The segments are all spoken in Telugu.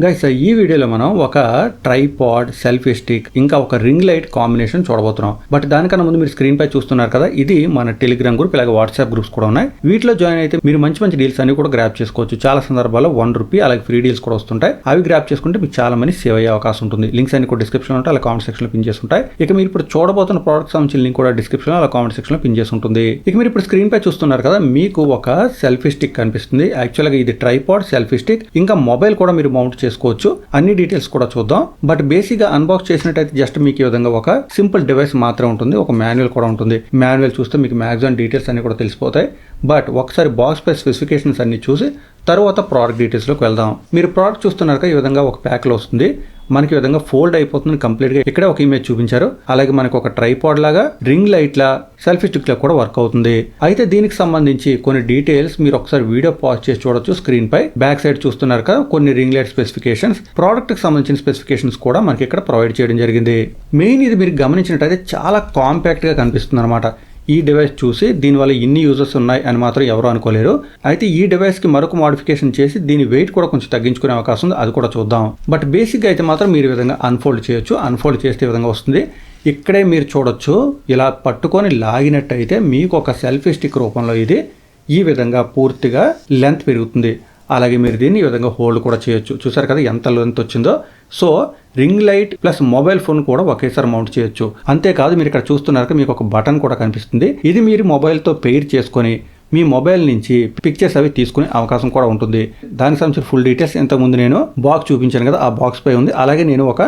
గైస్ ఈ వీడియోలో మనం ఒక ట్రైపాడ్, సెల్ఫీ స్టిక్ ఇంకా ఒక రింగ్ లైట్ కాంబినేషన్ చూడబోతున్నాం. బట్ దానికన్నా ముందు మీరు స్క్రీన్ పై చూస్తున్నారు కదా, ఇది మన టెలిగ్రామ్ గ్రూప్, ఇలాగ వాట్సాప్ గ్రూప్స్ కూడా ఉన్నాయి. వీటిలో జాయిన్ అయితే మీరు మంచి మంచి డీల్స్ అన్ని కూడా గ్రాప్ చేసుకోవచ్చు. చాలా సందర్భాల్లో ₹1 అలాగే ఫ్రీ డీల్స్ కూడా వస్తుంటాయి. అవి గ్రాప్ చేసుకుంటే మీకు చాలా మనీ సేవ్ అయ్యే అవకాశం ఉంటుంది. లింక్స్ అన్ని కూడా డిస్క్రిప్షన్ లో ఉంటాయి, అలా కామెంట్ సెక్షన్ లో పిన్ చేసి ఉంటాయి. ఇక మీరు ఇప్పుడు చూడబోతున్న ప్రోడక్ట్ సంబంధించిన లింక్ కూడా డిస్క్రిప్షన్ లో, అలా కామెంట్ సెక్షన్ లో పిన్ చేసి ఉంటుంది. ఇక మీరు ఇప్పుడు స్క్రీన్ పై చూస్తున్నారు కదా, మీకు ఒక సెల్ఫీ స్టిక్ కనిపిస్తుంది. యాక్చువల్ గా ఇది ట్రైపాడ్, సెల్ఫీ స్టిక్ ఇంకా మొబైల్ కూడా మీరు మౌంట్ చేసుకోవచ్చు. అన్ని డీటెయిల్స్ కూడా చూద్దాం. బట్ బేసిక్ గా అన్బాక్స్ చేసినట్టయితే జస్ట్ మీకు ఈ విధంగా ఒక సింపుల్ డివైస్ మాత్రమే ఉంటుంది. ఒక మాన్యువల్ కూడా ఉంటుంది. మాన్యువల్ చూస్తే మీకు మ్యాక్సిమం డీటెయిల్స్ అన్ని కూడా తెలిసిపోతాయి. బట్ ఒకసారి బాక్స్ పై స్పెసిఫికేషన్స్ అన్ని చూసి తర్వాత ప్రోడక్ట్ డీటెయిల్స్ లోకి వెళ్దాం. మీరు ప్రోడక్ట్ చూస్తున్నారు కదా, ఈ విధంగా ఒక ప్యాక్ లో వస్తుంది. మనకి ఈ విధంగా ఫోల్డ్ అయిపోతుంది కంప్లీట్ గా. ఇక్కడ ఒక ఇమేజ్ చూపించారు. అలాగే మనకు ఒక ట్రైపాడ్ లాగా, రింగ్ లైట్ లా, సెల్ఫీ స్టిక్ లా కూడా వర్క్ అవుతుంది. అయితే దీనికి సంబంధించి కొన్ని డీటెయిల్స్ మీరు ఒకసారి వీడియో పాజ్ చేసి చూడొచ్చు స్క్రీన్ పై. బ్యాక్ సైడ్ చూస్తున్నారు కదా, కొన్ని రింగ్ లైట్ స్పెసిఫికేషన్స్, ప్రోడక్ట్ కి సంబంధించిన స్పెసిఫికేషన్స్ కూడా మనకి ఇక్కడ ప్రొవైడ్ చేయడం జరిగింది. మెయిన్ ఇది మీరు గమనించినట్టయితే చాలా కాంపాక్ట్ గా కనిపిస్తుంది అనమాట. ఈ డివైస్ చూసి దీనివల్ల ఇన్ని యూజర్స్ ఉన్నాయి అని మాత్రం ఎవరు అనుకోలేరు. అయితే ఈ డివైస్ కి మరొక మోడిఫికేషన్ చేసి దీని వెయిట్ కూడా కొంచెం తగ్గించుకునే అవకాశం ఉంది, అది కూడా చూద్దాం. బట్ బేసిక్ గా అయితే మాత్రం మీరు ఈ విధంగా అన్ఫోల్డ్ చేయొచ్చు. అన్ఫోల్డ్ చేస్తే ఈ విధంగా వస్తుంది. ఇక్కడే మీరు చూడొచ్చు, ఇలా పట్టుకొని లాగినట్టయితే మీకు ఒక సెల్ఫీ స్టిక్ రూపంలో ఇది ఈ విధంగా పూర్తిగా లెంత్ పెరుగుతుంది. అలాగే మీరు దీన్ని ఈ విధంగా హోల్డ్ కూడా చేయొచ్చు. చూసారు కదా ఎంత లెంత్ వచ్చిందో. So ring light plus mobile phone కూడా ఒకేసారి మౌంట్ చేయొచ్చు. అంతేకాదు, మీరు ఇక్కడ చూస్తున్నారు మీకు ఒక బటన్ కూడా కనిపిస్తుంది. ఇది మీరు మొబైల్తో పెయిర్ చేసుకొని మీ మొబైల్ నుంచి పిక్చర్స్ అవి తీసుకునే అవకాశం కూడా ఉంటుంది. దానికి సంబంధించిన ఫుల్ డీటెయిల్స్ ఇంతకుముందు నేను బాక్స్ చూపించాను కదా, ఆ బాక్స్ పై ఉంది. అలాగే నేను ఒక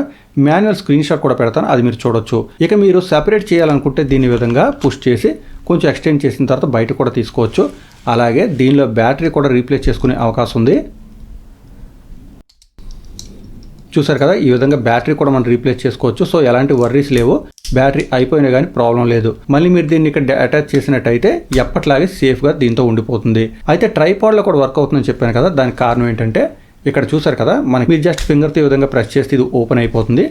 మాన్యువల్ స్క్రీన్ షాట్ కూడా పెడతాను, అది మీరు చూడొచ్చు. ఇక మీరు సెపరేట్ చేయాలనుకుంటే దీని విధంగా పుష్ చేసి కొంచెం ఎక్స్టెండ్ చేసిన తర్వాత బయట కూడా తీసుకోవచ్చు. అలాగే దీనిలో బ్యాటరీ కూడా రీప్లేస్ చేసుకునే అవకాశం ఉంది. చూసారు కదా, ఈ విధంగా బ్యాటరీ కూడా మనం రీప్లేస్ చేసుకోవచ్చు. సో ఎలాంటి వర్రీస్ లేవు. బ్యాటరీ అయిపోయినా కానీ ప్రాబ్లం లేదు. మళ్ళీ మీరు దీన్ని ఇక్కడ అటాచ్ చేసినట్టయితే ఎప్పట్లాగే సేఫ్గా దీంతో ఉండిపోతుంది. అయితే ట్రైపాడ్లో కూడా వర్క్ అవుతుందని చెప్పాను కదా, దానికి కారణం ఏంటంటే ఇక్కడ చూసారు కదా, మనకి మీరు జస్ట్ ఫింగర్తో ఈ విధంగా ప్రెస్ చేస్తే ఇది ఓపెన్ అయిపోతుంది.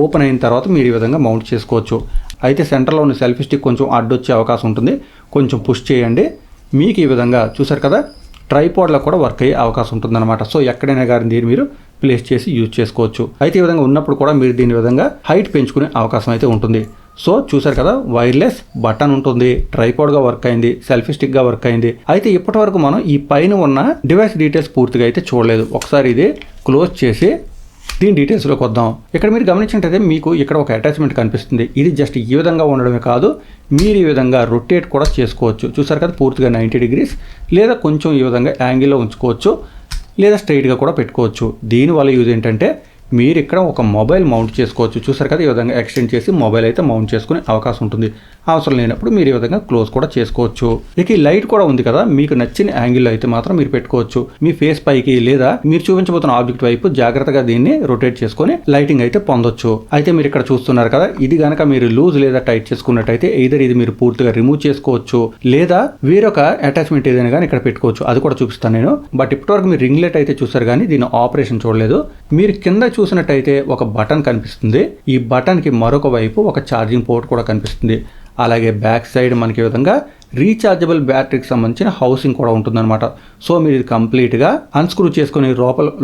ఓపెన్ అయిన తర్వాత మీరు ఈ విధంగా మౌంట్ చేసుకోవచ్చు. అయితే సెంటర్లో ఉన్న సెల్ఫీ స్టిక్ కొంచెం అడ్డొచ్చే అవకాశం ఉంటుంది. కొంచెం పుష్ చేయండి. మీకు ఈ విధంగా చూసారు కదా, ట్రైపాడ్లో కూడా వర్క్ అయ్యే అవకాశం ఉంటుంది అనమాట. సో ఎక్కడైనా కానీ దీన్ని మీరు ప్లేస్ చేసి యూజ్ చేసుకోవచ్చు. అయితే ఈ విధంగా ఉన్నప్పుడు కూడా మీరు దీని విధంగా హైట్ పెంచుకునే అవకాశం అయితే ఉంటుంది. సో చూసారు కదా, వైర్లెస్ బటన్ ఉంటుంది, ట్రైపాడ్గా వర్క్ అయింది, సెల్ఫీ స్టిక్గా వర్క్ అయింది. అయితే ఇప్పటి వరకు మనం ఈ పైన ఉన్న డివైస్ డీటెయిల్స్ పూర్తిగా అయితే చూడలేదు. ఒకసారి ఇది క్లోజ్ చేసి దీని డీటెయిల్స్లోకి వద్దాం. ఇక్కడ మీరు గమనించినట్టయితే మీకు ఇక్కడ ఒక అటాచ్మెంట్ కనిపిస్తుంది. ఇది జస్ట్ ఈ విధంగా ఉండడమే కాదు, మీరు ఈ విధంగా రొటేట్ కూడా చేసుకోవచ్చు. చూసారు కదా, పూర్తిగా 90 degrees లేదా కొంచెం ఈ విధంగా యాంగిల్లో ఉంచుకోవచ్చు, లేదా స్ట్రైట్గా కూడా పెట్టుకోవచ్చు. దీనివల్ల యూజ్ ఏంటంటే మీరు ఇక్కడ ఒక మొబైల్ మౌంట్ చేసుకోవచ్చు. చూసారు కదా, ఈ విధంగా ఎక్స్టెండ్ చేసి మొబైల్ అయితే మౌంట్ చేసుకునే అవకాశం ఉంటుంది. అవసరం లేనప్పుడు మీరు ఈ విధంగా క్లోజ్ కూడా చేసుకోవచ్చు. ఇక ఈ లైట్ కూడా ఉంది కదా, మీకు నచ్చిన యాంగిల్లో అయితే మాత్రం మీరు పెట్టుకోవచ్చు. మీ ఫేస్ పైకి లేదా మీరు చూపించబోతున్న ఆబ్జెక్ట్ వైపు జాగ్రత్తగా దీన్ని రొటేట్ చేసుకొని లైటింగ్ అయితే పొందొచ్చు. అయితే మీరు ఇక్కడ చూస్తున్నారు కదా, ఇది గనక మీరు లూజ్ లేదా టైట్ చేసుకున్నట్టయితే either ఇది మీరు పూర్తిగా రిమూవ్ చేసుకోవచ్చు, లేదా వేరొక అటాచ్మెంట్ ఏదైనా కానీ ఇక్కడ పెట్టుకోవచ్చు. అది కూడా చూపిస్తాను నేను. బట్ ఇప్పటివరకు మీరు రింగ్ లైట్ అయితే చూసారు కానీ దీని ఆపరేషన్ చూడలేదు. మీరు కింద చూసినట్టయితే ఒక బటన్ కనిపిస్తుంది. ఈ బటన్ కి మరొక వైపు ఒక ఛార్జింగ్ పోర్ట్ కూడా కనిపిస్తుంది. అలాగే బ్యాక్ సైడ్ మనకి ఈ విధంగా రీఛార్జబుల్ బ్యాటరీకి సంబంధించిన హౌసింగ్ కూడా ఉంటుందన్నమాట. సో మీరు ఇది కంప్లీట్గా అన్స్క్రూ చేసుకుని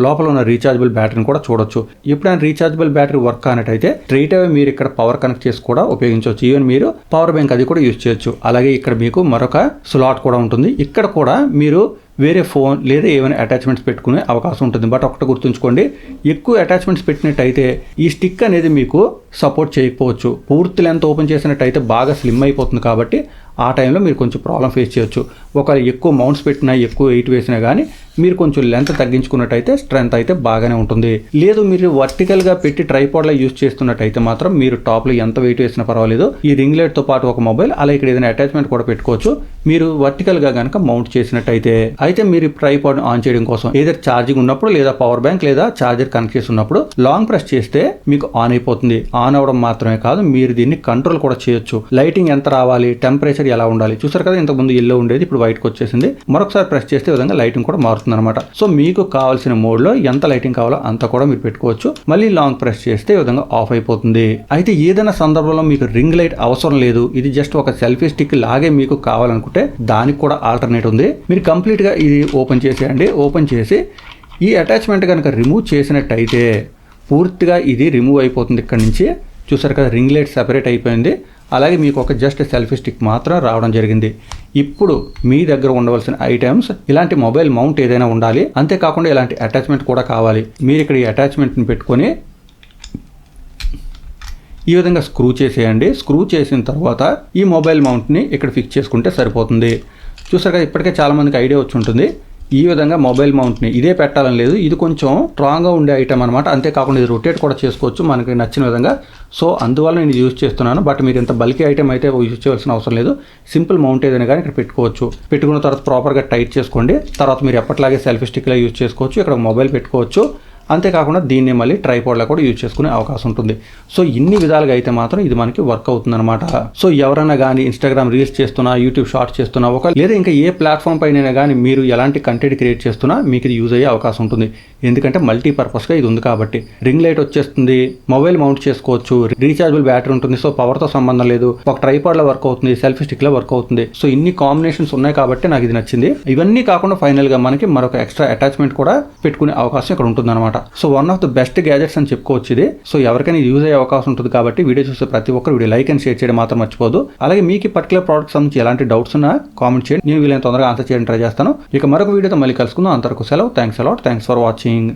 లోపల ఉన్న రీఛార్జబుల్ బ్యాటరీని కూడా చూడొచ్చు. ఎప్పుడైనా రీఛార్జబుల్ బ్యాటరీ వర్క్ కానట్టయితే స్ట్రైట్ అవే మీరు ఇక్కడ పవర్ కనెక్ట్ చేసి కూడా ఉపయోగించవచ్చు. ఈవెన్ మీరు పవర్ బ్యాంక్ అది కూడా యూజ్ చేయొచ్చు. అలాగే ఇక్కడ మీకు మరొక స్లాట్ కూడా ఉంటుంది. ఇక్కడ కూడా మీరు వేరే ఫోన్ లేదా ఏమైనా అటాచ్మెంట్స్ పెట్టుకునే అవకాశం ఉంటుంది. బట్ ఒకటి గుర్తుంచుకోండి, ఎక్కువ అటాచ్మెంట్స్ పెట్టినట్టయితే ఈ స్టిక్ అనేది మీకు సపోర్ట్ చేయకపోవచ్చు. పూర్తి లెంత్ ఓపెన్ చేసినట్టయితే బాగా స్లిమ్ అయిపోతుంది. కాబట్టి ఆ టైంలో మీరు కొంచెం ప్రాబ్లం ఫేస్ చేయొచ్చు. ఒకవేళ ఎక్కువ మౌంట్స్ పెట్టినా, ఎక్కువ వెయిట్ వేసినా కానీ మీరు కొంచెం లెంత్ తగ్గించుకున్నట్టయితే స్ట్రెంత్ అయితే బాగానే ఉంటుంది. లేదు మీరు వర్టికల్గా పెట్టి ట్రైపాడ్లో యూజ్ చేస్తున్నట్టయితే మాత్రం మీరు టాప్లో ఎంత వెయిట్ వేసినా పర్వాలేదు. ఈ రింగ్ లైట్తో పాటు ఒక మొబైల్, అలా ఇక్కడ ఏదైనా అటాచ్మెంట్ కూడా పెట్టుకోవచ్చు. మీరు వర్టికల్గా కనుక మౌంట్ చేసినట్టయితే. అయితే మీరు ట్రైపాడ్ ఆన్ చేయడం కోసం ఏదైనా ఛార్జింగ్ ఉన్నప్పుడు, లేదా పవర్ బ్యాంక్ లేదా ఛార్జర్ కనెక్ట్ చేసి ఉన్నప్పుడు లాంగ్ ప్రెస్ చేస్తే మీకు ఆన్ అయిపోతుంది. ఆన్ అవడం మాత్రమే కాదు, మీరు దీన్ని కంట్రోల్ కూడా చేయొచ్చు. లైటింగ్ ఎంత రావాలి, టెంపరేచర్ ఎలా ఉండాలి. చూసారు కదా, ఇంతకుముందు ఎల్లో ఉండేది, ఇప్పుడు వైట్కి వచ్చేసింది. మరొకసారి ప్రెస్ చేస్తే విధంగా లైటింగ్ కూడా మారుతుంది అనమాట. సో మీకు కావాల్సిన మోడ్ లో ఎంత లైటింగ్ కావాలో అంత కూడా మీరు పెట్టుకోవచ్చు. మళ్ళీ లాంగ్ ప్రెస్ చేస్తే ఈ విధంగా ఆఫ్ అయిపోతుంది. అయితే ఏదైనా సందర్భంలో మీకు రింగ్ లైట్ అవసరం లేదు, ఇది జస్ట్ ఒక సెల్ఫీ స్టిక్ లాగే మీకు కావాలనుకుంటే దానికి కూడా ఆల్టర్నేట్ ఉంది. మీరు కంప్లీట్ గా ఇది ఓపెన్ చేసేయండి. ఓపెన్ చేసి ఈ అటాచ్మెంట్ కనుక రిమూవ్ చేసినట్టయితే పూర్తిగా ఇది రిమూవ్ అయిపోతుంది. ఇక్కడ నుంచి చూసారు కదా, రింగ్ లైట్ సెపరేట్ అయిపోయింది. అలాగే మీకు ఒక జస్ట్ సెల్ఫీ స్టిక్ మాత్రం రావడం జరిగింది. ఇప్పుడు మీ దగ్గర ఉండవలసిన ఐటమ్స్ ఇలాంటి మొబైల్ మౌంట్ ఏదైనా ఉండాలి, అంతేకాకుండా ఇలాంటి అటాచ్మెంట్ కూడా కావాలి. మీరు ఇక్కడ ఈ అటాచ్మెంట్ని పెట్టుకొని ఈ విధంగా స్క్రూ చేసేయండి. స్క్రూ చేసిన తర్వాత ఈ మొబైల్ మౌంట్ని ఇక్కడ ఫిక్స్ చేసుకుంటే సరిపోతుంది. చూసారు కదా, ఇప్పటికే చాలామందికి ఐడియా వచ్చి ఉంటుంది. ఈ విధంగా మొబైల్ మౌంట్ని ఇదే పెట్టాలని లేదు, ఇది కొంచెం స్ట్రాంగ్గా ఉండే ఐటమ్ అనమాట. అంతేకాకుండా ఇది రొటేట్ కూడా చేసుకోవచ్చు మనకి నచ్చిన విధంగా. సో అందువల్ల నేను యూజ్ చేస్తున్నాను. బట్ మీరు ఇంత బల్కీ ఐటమ్ అయితే యూజ్ చేయాల్సిన అవసరం లేదు. సింపుల్ మౌంట్ ఏదైనా కానీ ఇక్కడ పెట్టుకోవచ్చు. పెట్టుకున్న తర్వాత ప్రాపర్గా టైట్ చేసుకోండి. తర్వాత మీరు ఎప్పటిలాగే సెల్ఫీ స్టిక్లా యూజ్ చేసుకోవచ్చు. ఇక్కడ మొబైల్ పెట్టుకోవచ్చు. అంతేకాకుండా దీన్ని మళ్ళీ ట్రైపాడ్లో కూడా యూజ్ చేసుకునే అవకాశం ఉంటుంది. సో ఇన్ని విధాలుగా అయితే మాత్రం ఇది మనకి వర్క్ అవుతుంది అనమాట. సో ఎవరైనా కానీ ఇన్స్టాగ్రామ్ రీల్స్ చేస్తున్నా, యూట్యూబ్ షార్ట్స్ చేస్తున్నా, లేదా ఇంకా ఏ ప్లాట్ఫామ్ పైన కానీ మీరు ఎలాంటి కంటెంట్ క్రియేట్ చేస్తున్నా మీకు ఇది యూజ్ అయ్యే అవకాశం ఉంటుంది. ఎందుకంటే మల్టీపర్పస్గా ఇది ఉంది కాబట్టి. రింగ్ లైట్ వచ్చేస్తుంది, మొబైల్ మౌంట్ చేసుకోవచ్చు, రీఛార్జబుల్ బ్యాటరీ ఉంటుంది. సో పవర్తో సంబంధం లేదు, ఒక ట్రైపాడ్లో వర్క్ అవుతుంది, సెల్ఫీ స్టిక్లో వర్క్ అవుతుంది. సో ఇన్ని కాంబినేషన్స్ ఉన్నాయి కాబట్టి నాకు ఇది నచ్చింది. ఇవన్నీ కాకుండా ఫైనల్గా మనకి మరొక ఎక్స్ట్రా అటాచ్మెంట్ కూడా పెట్టుకునే అవకాశం ఇక్కడ ఉంటుంది అనమాట. So one of the best gadgets అని చెప్పుకోవచ్చు ఇది. సో ఎవరికైనా యూజ్ అయ్యే అవకాశం ఉంటుంది కాబట్టి వీడియో చూసే ప్రతి ఒక్కరు వీడియో లైక్ అండ్ షేర్ చేయడం మాత్రం మర్చిపోదు. అలాగే మీకు ఈ పర్టికులర్ ప్రోడక్ట్ సంబంధించి ఎలాంటి డౌట్స్ ఉన్నా కామెంట్ చేయండి, నేను వీలైన తొందరగా ఆన్సర్ చేయడం ట్రై చేస్తాను. ఇక మరొక వీడియోతో మళ్ళీ కలుసుకుందాం. అంతవరకు సెలవు. Thanks a lot. Thanks for watching.